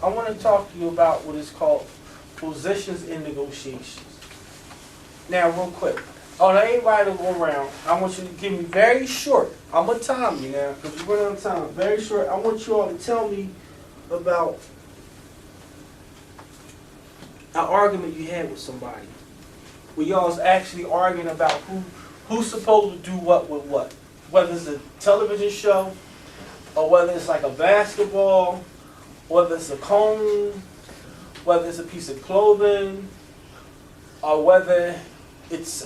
I want to talk to you about what is called positions in negotiations. Now, real quick. Oh, now everybody to go around. I want you to give me very short. I'm going to time you now because we're running out of time. Very short. I want you all to tell me about an argument you had with somebody. Where y'all was actually arguing about who's supposed to do what with what. Whether it's a television show, or whether it's like a basketball, whether it's a comb, whether it's a piece of clothing, or whether it's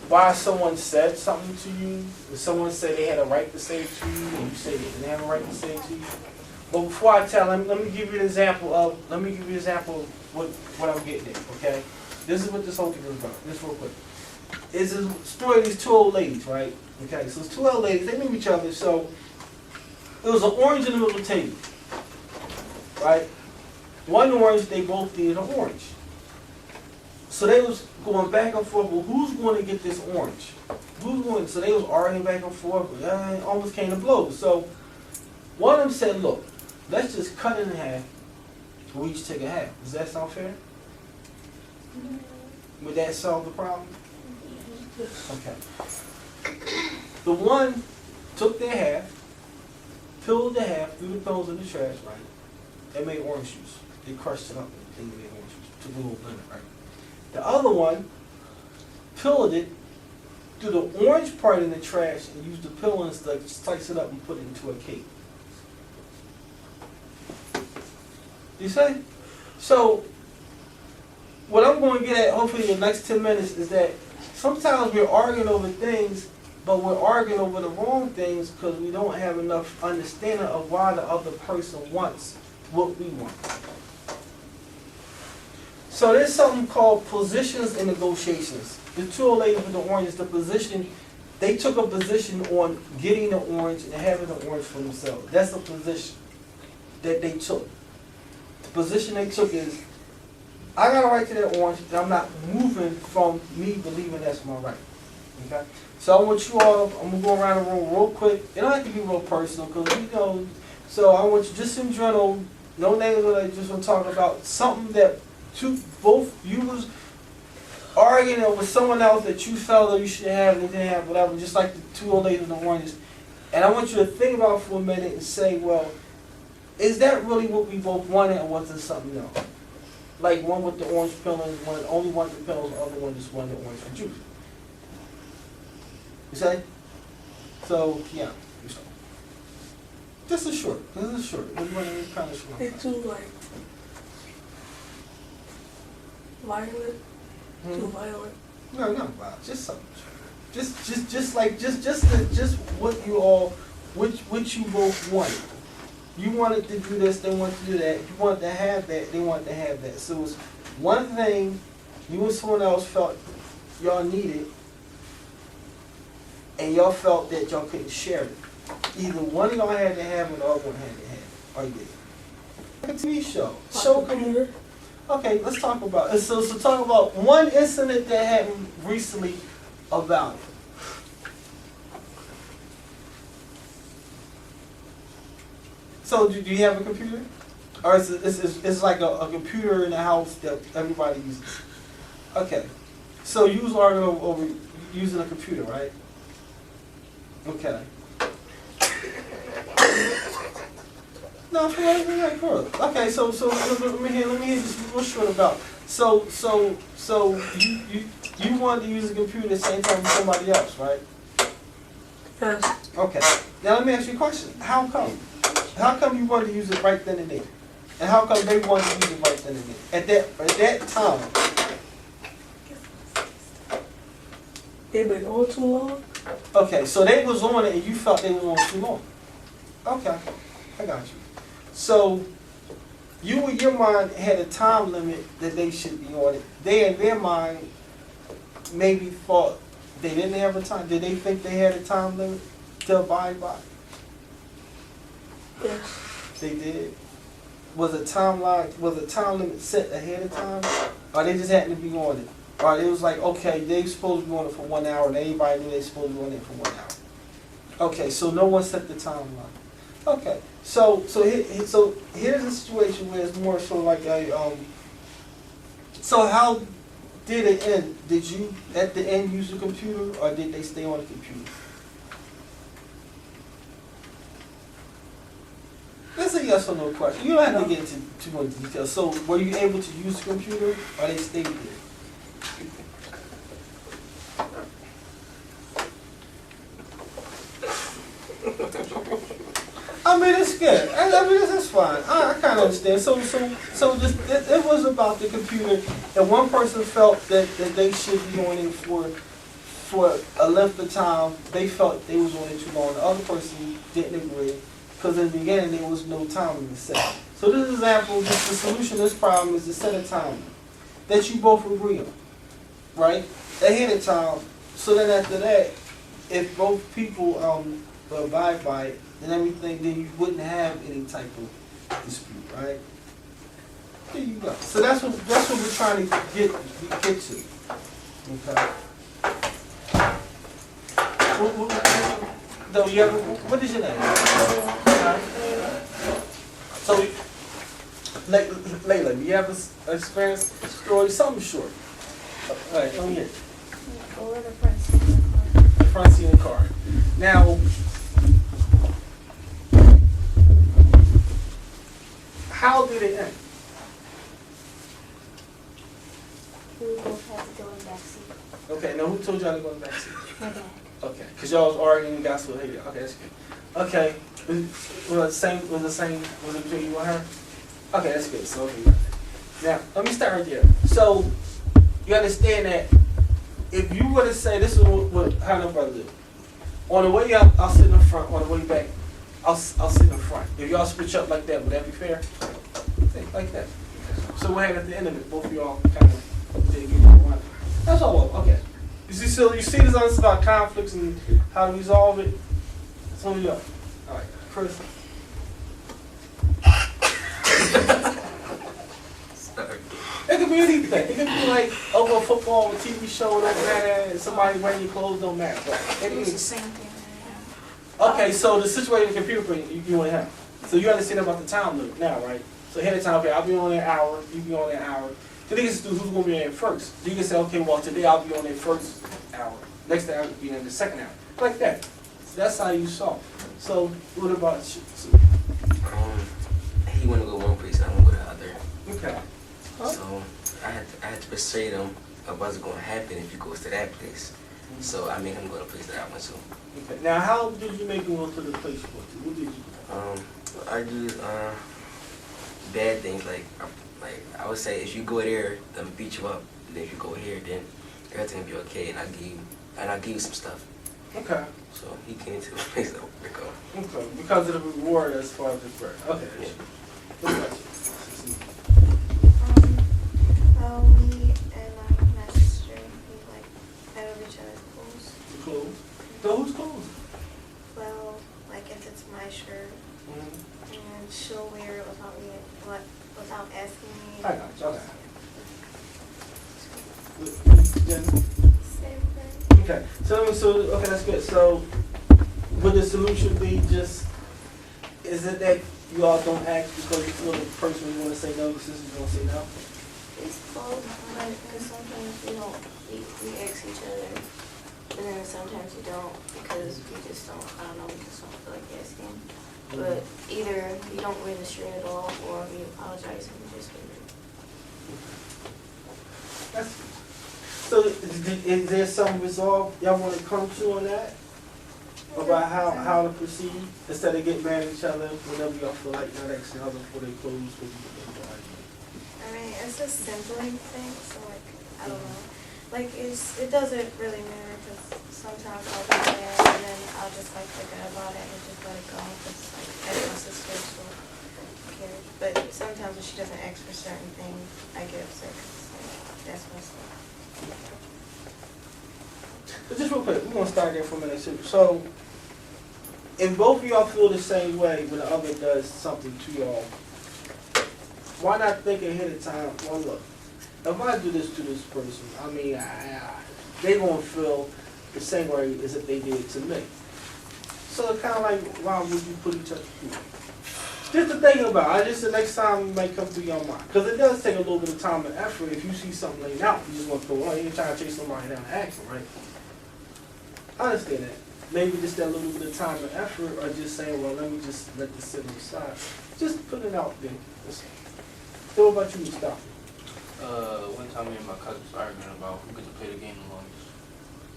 why someone said something to you, or someone said they had a right to say it to you, and you said they didn't have a right to say it to you. But before I tell, let me give you an example of what I'm getting at. Okay, this is what this whole thing is about. This real quick. It's a story of these two old ladies, right? Okay, so it's two old ladies. They knew each other. So it was an orange in the middle of the table, right? One orange, they both needed an orange. So they was going back and forth. Well, who's going to get this orange? Who's going? So they was arguing back and forth. But almost came to blows. So one of them said, "Look, let's just cut it in half. We each take a half. Does that sound fair? Would that solve the problem?" Okay. The one took their half, peeled the half, threw the pills in the trash, right? They made orange juice. They crushed it up and they made orange juice. Took a little blender, right? The other one peeled it, threw the orange part in the trash, and used the peel and stuff, slice it up and put it into a cake. You see? So, what I'm going to get at, hopefully in the next 10 minutes, is that sometimes we're arguing over things, but we're arguing over the wrong things because we don't have enough understanding of why the other person wants what we want. So there's something called positions in negotiations. The two old ladies with the oranges, the position, they took a position on getting the orange and having the orange for themselves. That's a position that they took. The position they took is, I got a right to that orange, and I'm not moving from me believing that's my right. Okay? So I want you all, I'm going to go around the room real quick. It don't have to be real personal, because we know. So I want you just in general, no names, but I just want to talk about something that both you was arguing with someone else that you felt that you should have and didn't have, whatever, just like the two old ladies in the oranges. And I want you to think about it for a minute and say, well, is that really what we both wanted, or was it something else? Like one with the orange peeling, one only wanted the peels, the other one just wanted the orange for juice. You say? So, yeah. This is short. This is short. What do you want to kind of short? They're too like violent. Too violent. No, not violent. Just something. Just what you all, what you both wanted. You wanted to do this, they wanted to do that. You wanted to have that, they wanted to have that. So it was one thing you and someone else felt y'all needed, and y'all felt that y'all couldn't share it. Either one of y'all had to have it, or the other one had to have it. Or you did. A TV show. Computer. Okay, let's talk about it. So talk about one incident that happened recently about it. So do you have a computer? Or it's like a computer in the house that everybody uses? Okay. So you was arguing over using a computer, right? Okay. No, okay. So let me hear just real short about. So you wanted to use a computer at the same time as somebody else, right? Yes. Okay. Now let me ask you a question. How come? How come you wanted to use it right then and there? And how come they wanted to use it right then and there? At that time. They've been on too long? Okay, so they was on it and you felt they were on too long. Okay, I got you. So you in your mind had a time limit that they should be on it. They in their mind maybe thought they didn't have a time. Did they think they had a time limit to abide by? Yes. They did. Was a time limit set ahead of time, or they just happened to be on it? Or it was like, okay, they supposed to be on it for 1 hour, and everybody knew they supposed to be on it for 1 hour. Okay, so no one set the timeline. Okay, So here's a situation where it's more so like a so how did it end? Did you at the end use the computer, or did they stay on the computer? That's a yes or no question. You don't have to get into too much detail. So were you able to use the computer, or they stayed there? I mean, it's good. I mean, that's fine. I kind of understand. So just it was about the computer, and one person felt that they should be on it for a length of time. They felt they was on it too long. The other person didn't agree because in the beginning there was no time limit set. So this example, just the solution to this problem is to set a time that you both agree on, right? Ahead of time. So then after that, if both people abide by it, and everything, then you wouldn't have any type of dispute, right? There you go. So that's what we're trying to get to. Okay. What is your name? So, Layla, you have an experience story, something short. All right, come here. Go with the front seat in the car. The front seat in the car. Now, how did it end? We both had to go in the back seat. Okay, now who told y'all to go in the back seat? My dad. Okay, because y'all was arguing and got so hated. Okay, that's good. Okay, was it between you and her? Okay, that's good. So, okay, now, let me start right there. So, you understand that if you were to say, this is how my brother do. On the way up, I'll sit in the front. On the way back, I'll sit in the front. If y'all switch up like that, would that be fair? Like that. So what happened at the end of it? Both of y'all kind of did get one. That's all. Okay. You see this on about conflicts and how to resolve it. So we go. All right, Chris. It could be anything. It could be like over a football, a TV show, don't matter. And somebody wearing your clothes, don't matter. It's the same thing. Okay, so the situation with the computer thing, you want to have. So you understand about the time limit now, right? So ahead of time, okay, I'll be on there an hour, you be on there an hour. The thing is, who's going to be in first? So you can say, okay, well, today I'll be on there first hour. Next hour, I'll be in the second hour. Like that. So that's how you solve. So what about you? He wanted to go one place, I want to go the other. Okay. Huh? So I had to persuade him of what's going to happen if he goes to that place. So I made him go to the place that I went to. Okay. Now, how did you make him go to the place you went to? What did you do? I do bad things like I would say if you go there, they'll beat you up. And if you go here, then everything will be okay. And I give you some stuff. Okay. So he came to the place that we go. Okay. Because of the reward as far as the bird. Okay. Yeah. What about you? Well, me and my sister, we like fight over each other's clothes. The clothes? Those clothes? Well, like if it's my shirt, and she'll wear it without asking me. I got you. Okay. Yeah. Same thing. Okay. So okay, that's good. So would the solution be just, is it that you all don't act because you feel the person you want to say no, the sister's going to say no? It's both, because sometimes we ask each other, and then sometimes we don't, because we just don't, I don't know, we just don't feel like asking. But either we don't win the shirt at all, or we apologize and we just leave it. That's, so is there some resolve y'all want to come to on that? About how to proceed instead of getting mad at each other whenever y'all feel like not asking others for their clothes because you get them. I mean, it's a sibling thing, so like, I don't know. Like, it doesn't really matter, because sometimes I'll be mad, and then I'll just like forget about it and just let it go, because like, that's my sister, so who cares. But sometimes when she doesn't ask for certain things, I get upset, because like, that's my stuff. But just real quick, we're going to start there for a minute too. So, if both of y'all feel the same way when the other does something to y'all, why not think ahead of time, well look, if I do this to this person, I mean, they're going to feel the same way as if they did to me. So it's kind of like, why would you put each other through? Just to think about, just the next time it might come through your mind. Because it does take a little bit of time and effort. If you see something laid out, you just want to go on. You ain't trying to chase somebody down and ask them, right? I understand that. Maybe just that little bit of time and effort, or just saying, well, let me just let this sit on the side. Just put it out there. So what about you, Mustafa? One time me and my cousin was arguing about who gets to play the game the longest.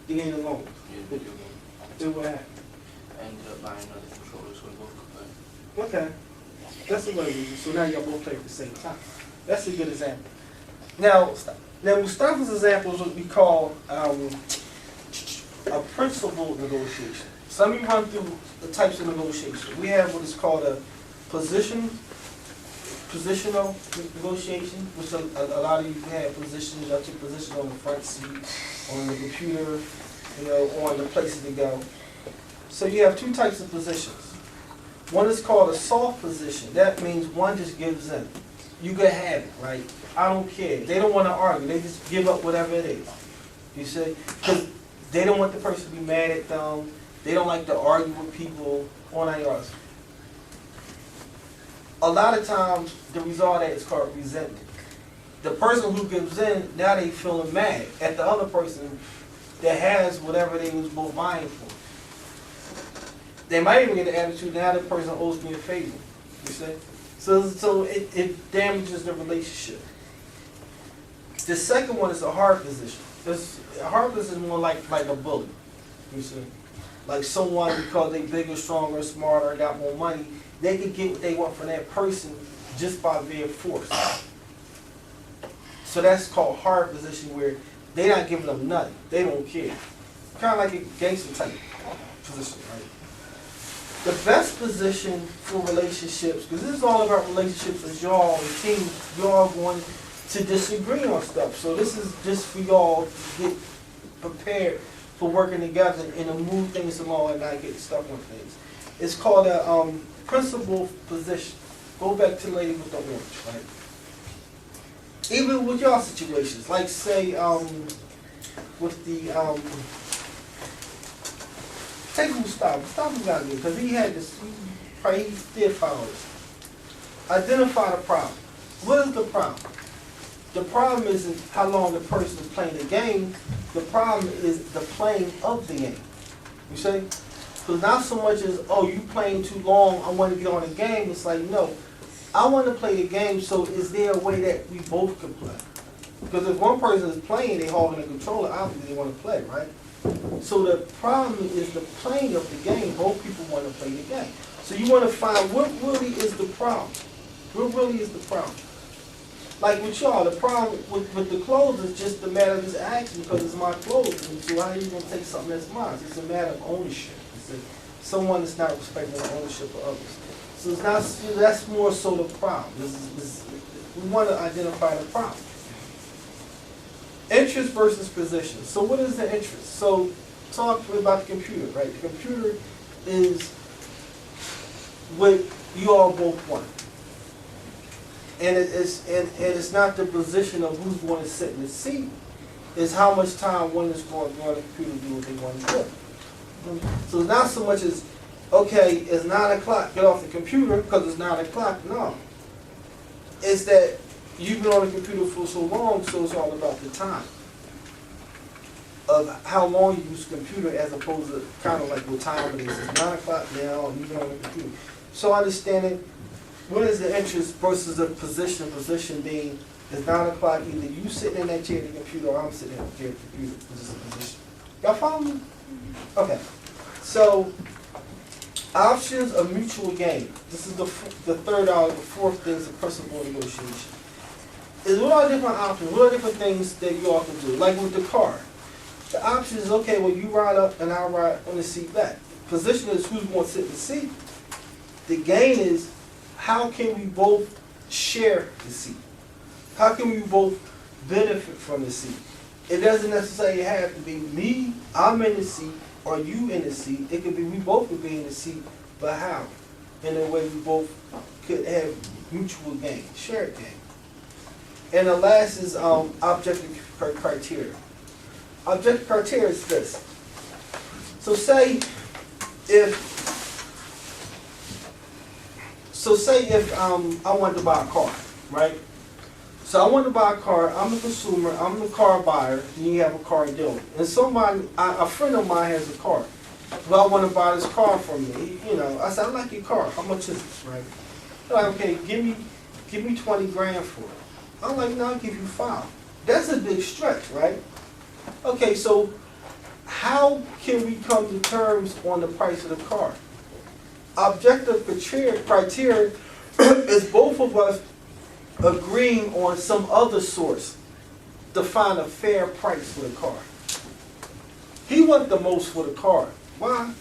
The game alone. Yeah, video game. Then what happened? I ended up buying another controller so we both could play. Okay. That's a good reason. So now y'all both play at the same time. That's a good example. Now Mustafa's example is what we call a principled negotiation. So let me run through the types of negotiation. We have what is called a positional negotiation, which a lot of you have positions. You took position on the front seat, on the computer, on the places to go. So you have two types of positions. One is called a soft position. That means one just gives in. You can have it, right? I don't care. They don't want to argue. They just give up whatever it is. You see? Because they don't want the person to be mad at them. They don't like to argue with people on ours. A lot of times, the result of that is called resentment. The person who gives in, now they feeling mad at the other person that has whatever they was both vying for. They might even get the attitude, now the person owes me a favor. You see? So it damages the relationship. The second one is a hard position. A hard position is more like a bully. You see? Like someone, because they bigger, stronger, smarter, got more money, they can get what they want from that person just by their force. So that's called hard position, where they're not giving them nothing. They don't care. Kind of like a gangster type position, right? The best position for relationships, because this is all about relationships as y'all and teams, y'all going to disagree on stuff. So this is just for y'all to get prepared for working together and to move things along and not get stuck on things. It's called a principal position. Go back to the lady with the orange, right? Even with y'all situations, like say with the take Mustafa. Mustafa got me because he had this. He did follow this. Identify the problem. What is the problem? The problem isn't how long the person is playing the game. The problem is the playing of the game. You see? Because not so much as, oh, you playing too long, I want to get on the game. It's like, no, I want to play the game, so is there a way that we both can play? Because if one person is playing, they're holding a controller, obviously they want to play, right? So the problem is the playing of the game. Both people want to play the game. So you want to find what really is the problem. What really is the problem? Like with y'all, the problem with the clothes is just a matter of just asking because it's my clothes. And so how are you going to take something that's mine? It's a matter of ownership. It's someone that's not respecting the ownership of others. So it's not, that's more so the problem. We want to identify the problem. Interest versus position. So what is the interest? So talk about the computer, right? The computer is what you all both want. And it's not the position of who's going to sit in the seat. It's how much time one is going to go on the computer to do what they want to do. So it's not so much as, okay, it's 9 o'clock, get off the computer because it's 9 o'clock. No. It's that you've been on the computer for so long, so it's all about the time of how long you use the computer as opposed to kind of like what time it is. It's 9 o'clock now and you've been on the computer. So understanding what is the interest versus the position. Position being it's 9 o'clock, either you sitting in that chair at the computer or I'm sitting in the chair at the computer. This is the position. Y'all follow me? Okay. So options of mutual gain. This is the third out of the fourth thing is the principal negotiation. Is what are different options? What are different things that you all can do? Like with the car. The option is, okay, well, you ride up and I'll ride on the seat back. Position is who's going to sit in the seat. The gain is how can we both share the seat? How can we both benefit from the seat? It doesn't necessarily have to be me, I'm in the seat, or you in the seat. It could be we both could be in the seat, but how? In a way we both could have mutual gain, shared gain. And the last is objective criteria. Objective criteria is this. So say if So say if I wanted to buy a car, right? So I want to buy a car, I'm a consumer, I'm the car buyer, and you have a car dealer. And somebody, a friend of mine has a car. Well, I want to buy this car from me. You know, I said, I like your car. How much is this, right? They're like, okay, give me 20 grand for it. I'm like, no, I'll give you 5. That's a big stretch, right? Okay, so how can we come to terms on the price of the car? Objective criteria is both of us agreeing on some other source to find a fair price for the car. He wants the most for the car. Why?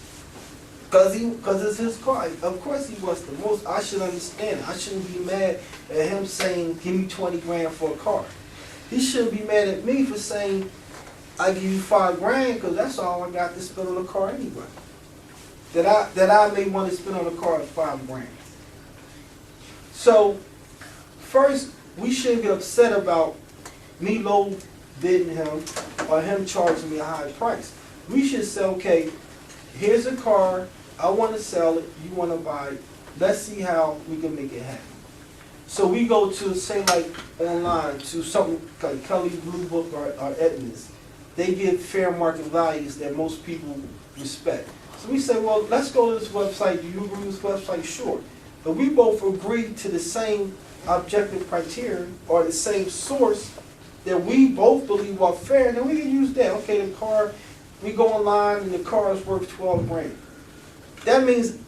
Because it's his car. Of course he wants the most. I should understand. I shouldn't be mad at him saying, give me 20 grand for a car. He shouldn't be mad at me for saying, I give you 5 grand because that's all I got to spend on a car anyway. That I may want to spend on a car is 5 grand. So, first, we shouldn't get upset about me low bidding him or him charging me a high price. We should say, okay, here's a car, I want to sell it, you want to buy it, let's see how we can make it happen. So we go to, say like online, to something like Kelly Blue Book or Edmunds. They give fair market values that most people respect. So we say, well, let's go to this website. Do you agree with this website? Sure. But we both agree to the same objective criteria or the same source that we both believe are fair, then we can use that. Okay, the car, we go online and the car is worth 12 grand. That means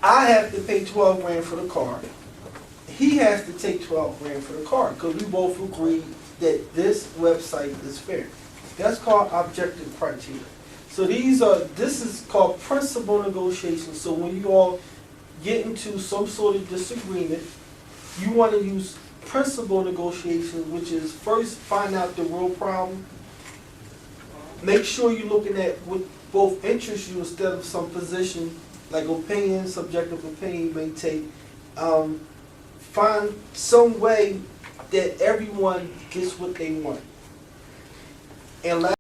I have to pay 12 grand for the car. He has to take 12 grand for the car because we both agree that this website is fair. That's called objective criteria. So this is called principal negotiations. So when you all get into some sort of disagreement, you want to use principal negotiations, which is first find out the real problem. Make sure you're looking at what both interest you instead of some position like opinion, subjective opinion you may take. Find some way that everyone gets what they want. And